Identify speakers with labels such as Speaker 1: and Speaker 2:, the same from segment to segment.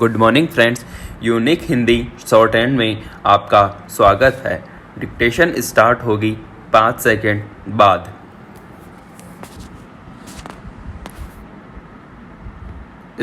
Speaker 1: Good morning friends, unique Hindi short hand में आपका स्वागत है। डिक्टेशन स्टार्ट होगी 5 सेकंड बाद।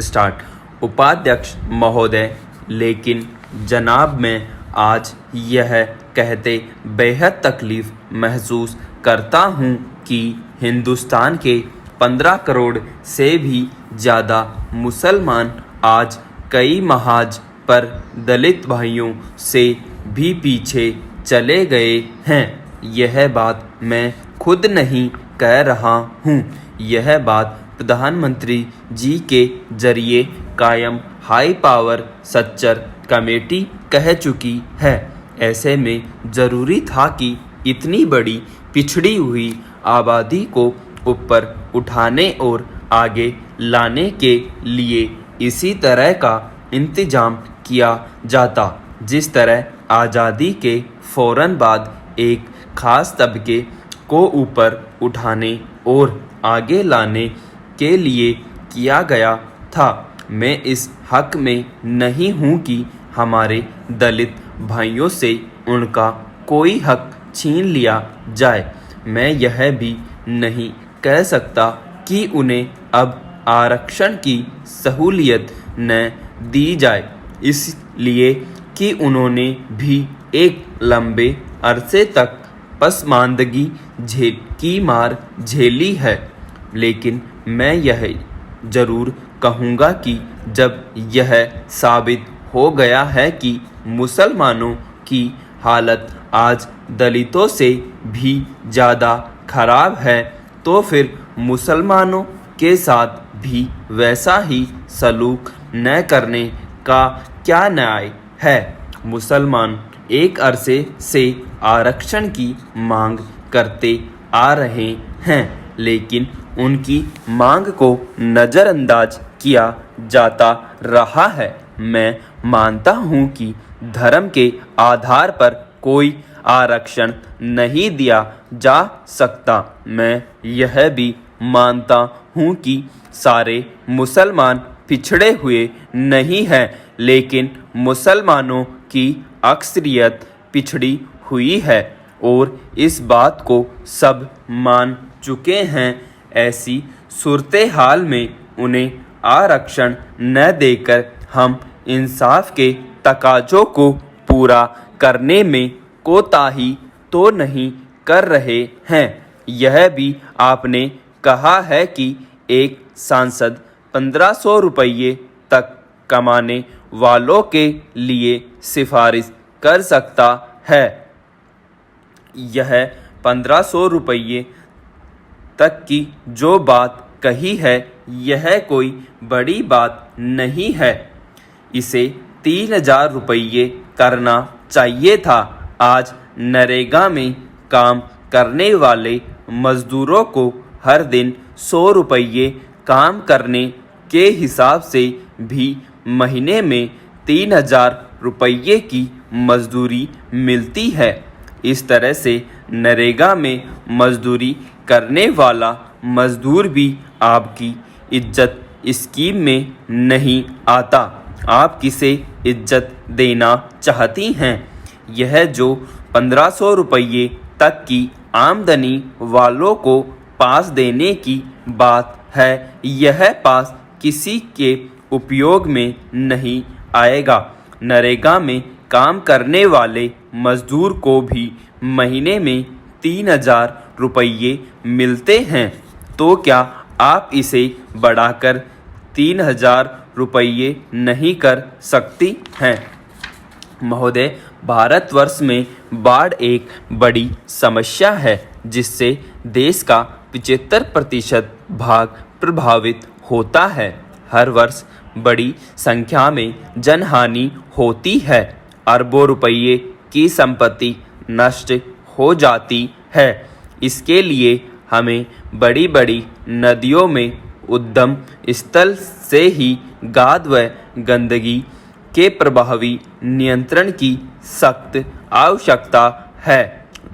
Speaker 1: स्टार्ट। उपाध्यक्ष महोदय, लेकिन जनाब मैं आज यह कहते बेहद तकलीफ़ महसूस करता हूँ कि हिंदुस्तान के 15 करोड़ से भी ज़्यादा मुसलमान आज कई महाज पर दलित भाइयों से भी पीछे चले गए हैं। यह बात मैं खुद नहीं कह रहा हूँ, यह बात प्रधानमंत्री जी के जरिए कायम हाई पावर सच्चर कमेटी कह चुकी है। ऐसे में ज़रूरी था कि इतनी बड़ी पिछड़ी हुई आबादी को ऊपर उठाने और आगे लाने के लिए इसी तरह का इंतजाम किया जाता, जिस तरह आज़ादी के फ़ौरन बाद एक ख़ास तबके को ऊपर उठाने और आगे लाने के लिए किया गया था। मैं इस हक़ में नहीं हूँ कि हमारे दलित भाइयों से उनका कोई हक़ छीन लिया जाए। मैं यह भी नहीं कह सकता कि उन्हें अब आरक्षण की सहूलियत न दी जाए, इसलिए कि उन्होंने भी एक लंबे अरसे तक पसमानदगी की मार झेली है। लेकिन मैं यह ज़रूर कहूँगा कि जब यह साबित हो गया है कि मुसलमानों की हालत आज दलितों से भी ज़्यादा खराब है, तो फिर मुसलमानों के साथ भी वैसा ही सलूक न करने का क्या न्याय है। मुसलमान एक अरसे से आरक्षण की मांग करते आ रहे हैं, लेकिन उनकी मांग को नज़रअंदाज किया जाता रहा है। मैं मानता हूँ कि धर्म के आधार पर कोई आरक्षण नहीं दिया जा सकता। मैं यह भी मानता हूँ कि सारे मुसलमान पिछड़े हुए नहीं हैं, लेकिन मुसलमानों की अक्सरियत पिछड़ी हुई है और इस बात को सब मान चुके हैं। ऐसी सूरत हाल में उन्हें आरक्षण न देकर हम इंसाफ के तकाज़ों को पूरा करने में कोताही तो नहीं कर रहे हैं। यह भी आपने कहा है कि एक सांसद 1500 रुपये तक कमाने वालों के लिए सिफारिश कर सकता है। यह 1500 रुपये तक की जो बात कही है, यह कोई बड़ी बात नहीं है। इसे 3000 रुपये करना चाहिए था। आज नरेगा में काम करने वाले मज़दूरों को हर दिन 100 रुपये काम करने के हिसाब से भी महीने में 3000 रुपये की मजदूरी मिलती है। इस तरह से नरेगा में मजदूरी करने वाला मजदूर भी आपकी इज्जत स्कीम में नहीं आता। आप किसे इज्जत देना चाहती हैं? यह जो 1500 रुपये तक की आमदनी वालों को पास देने की बात है, यह पास किसी के उपयोग में नहीं आएगा। नरेगा में काम करने वाले मजदूर को भी महीने में 3000 रुपये मिलते हैं, तो क्या आप इसे बढ़ाकर 3000 रुपये नहीं कर सकती हैं? महोदय, भारतवर्ष में बाढ़ एक बड़ी समस्या है, जिससे देश का 75% भाग प्रभावित होता है। हर वर्ष बड़ी संख्या में जनहानि होती है। अरबों रुपये की संपत्ति नष्ट हो जाती है। इसके लिए हमें बड़ी बड़ी नदियों में उद्गम स्थल से ही गाद व गंदगी के प्रभावी नियंत्रण की सख्त आवश्यकता है।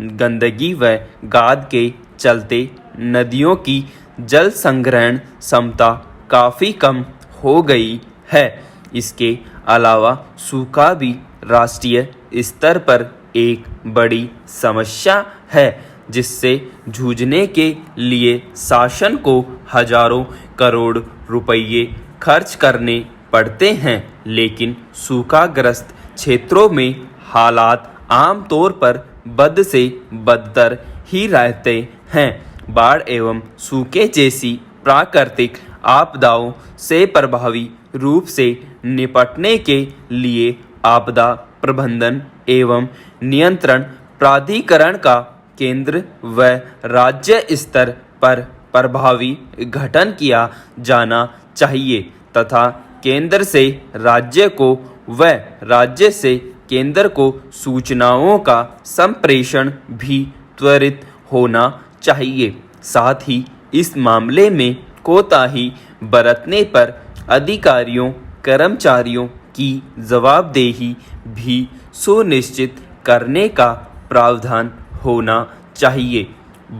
Speaker 1: गंदगी व गाद के चलते नदियों की जल संग्रहण क्षमता काफ़ी कम हो गई है। इसके अलावा सूखा भी राष्ट्रीय स्तर पर एक बड़ी समस्या है, जिससे जूझने के लिए शासन को हजारों करोड़ रुपये खर्च करने पड़ते हैं। लेकिन सूखाग्रस्त क्षेत्रों में हालात आमतौर पर बद से बदतर ही रहते हैं। बाढ़ एवं सूखे जैसी प्राकृतिक आपदाओं से प्रभावी रूप से निपटने के लिए आपदा प्रबंधन एवं नियंत्रण प्राधिकरण का केंद्र व राज्य स्तर पर प्रभावी गठन किया जाना चाहिए तथा केंद्र से राज्य को व राज्य से केंद्र को सूचनाओं का संप्रेषण भी त्वरित होना चाहिए। साथ ही इस मामले में कोताही बरतने पर अधिकारियों कर्मचारियों की जवाबदेही भी सुनिश्चित करने का प्रावधान होना चाहिए।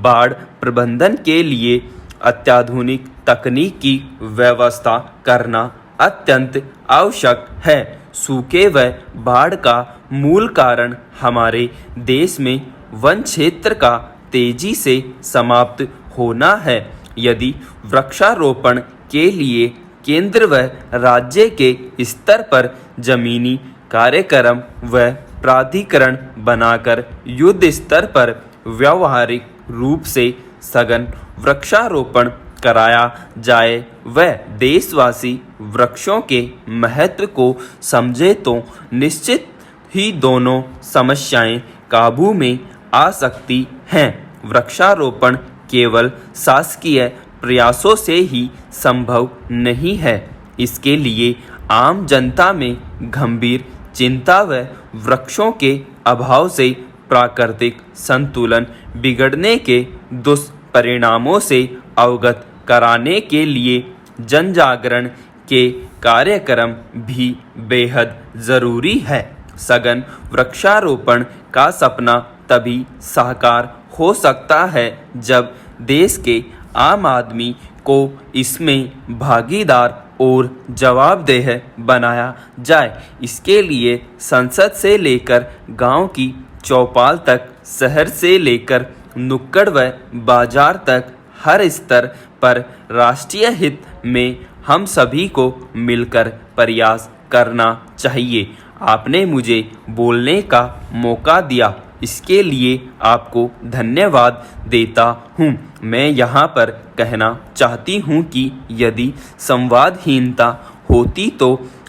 Speaker 1: बाढ़ प्रबंधन के लिए अत्याधुनिक तकनीक की व्यवस्था करना अत्यंत आवश्यक है। सूखे व बाढ़ का मूल कारण हमारे देश में वन क्षेत्र का तेजी से समाप्त होना है। यदि वृक्षारोपण के लिए केंद्र व राज्य के स्तर पर जमीनी कार्यक्रम व प्राधिकरण बनाकर युद्ध स्तर पर व्यावहारिक रूप से सघन वृक्षारोपण कराया जाए व देशवासी वृक्षों के महत्व को समझे तो निश्चित ही दोनों समस्याएं काबू में आ सकती हैं। वृक्षारोपण केवल शासकीय प्रयासों से ही संभव नहीं है। इसके लिए आम जनता में गंभीर चिंता व वृक्षों के अभाव से प्राकृतिक संतुलन बिगड़ने के दुष्परिणामों से अवगत कराने के लिए जन जागरण के कार्यक्रम भी बेहद ज़रूरी है। सघन वृक्षारोपण का सपना तभी साकार हो सकता है जब देश के आम आदमी को इसमें भागीदार और जवाबदेह बनाया जाए। इसके लिए संसद से लेकर गांव की चौपाल तक, शहर से लेकर नुक्कड़ व बाजार तक हर स्तर पर राष्ट्रीय हित में हम सभी को मिलकर प्रयास करना चाहिए। आपने मुझे बोलने का मौका दिया, इसके लिए आपको धन्यवाद देता हूँ। मैं यहाँ पर कहना चाहती हूँ कि यदि संवादहीनता होती तो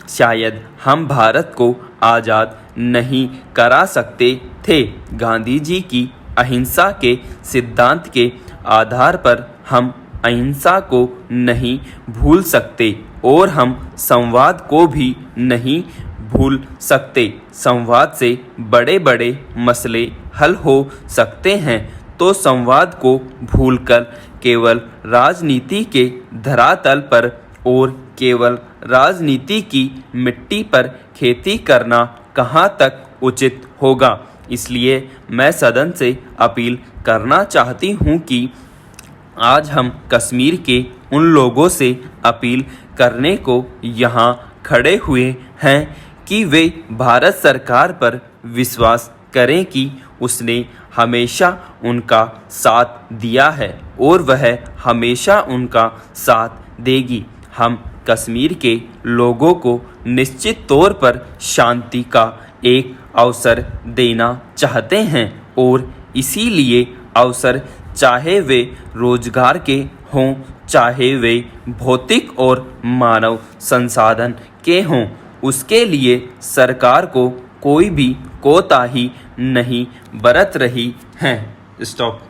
Speaker 1: शायद हम भारत को आज़ाद नहीं करा सकते थे। गांधी जी की अहिंसा के सिद्धांत के आधार पर हम अहिंसा को नहीं भूल सकते और हम संवाद को भी नहीं भूल सकते। संवाद से बड़े बड़े मसले हल हो सकते हैं, तो संवाद को भूलकर केवल राजनीति के धरातल पर और केवल राजनीति की मिट्टी पर खेती करना कहाँ तक उचित होगा। इसलिए मैं सदन से अपील करना चाहती हूँ कि आज हम कश्मीर के उन लोगों से अपील करने को यहाँ खड़े हुए हैं कि वे भारत सरकार पर विश्वास करें कि उसने हमेशा उनका साथ दिया है और वह हमेशा उनका साथ देगी। हम कश्मीर के लोगों को निश्चित तौर पर शांति का एक अवसर देना चाहते हैं और इसीलिए अवसर चाहे वे रोजगार के हों, चाहे वे भौतिक और मानव संसाधन के हों, उसके लिए सरकार को कोई भी कोताही नहीं बरत रही है। स्टॉप।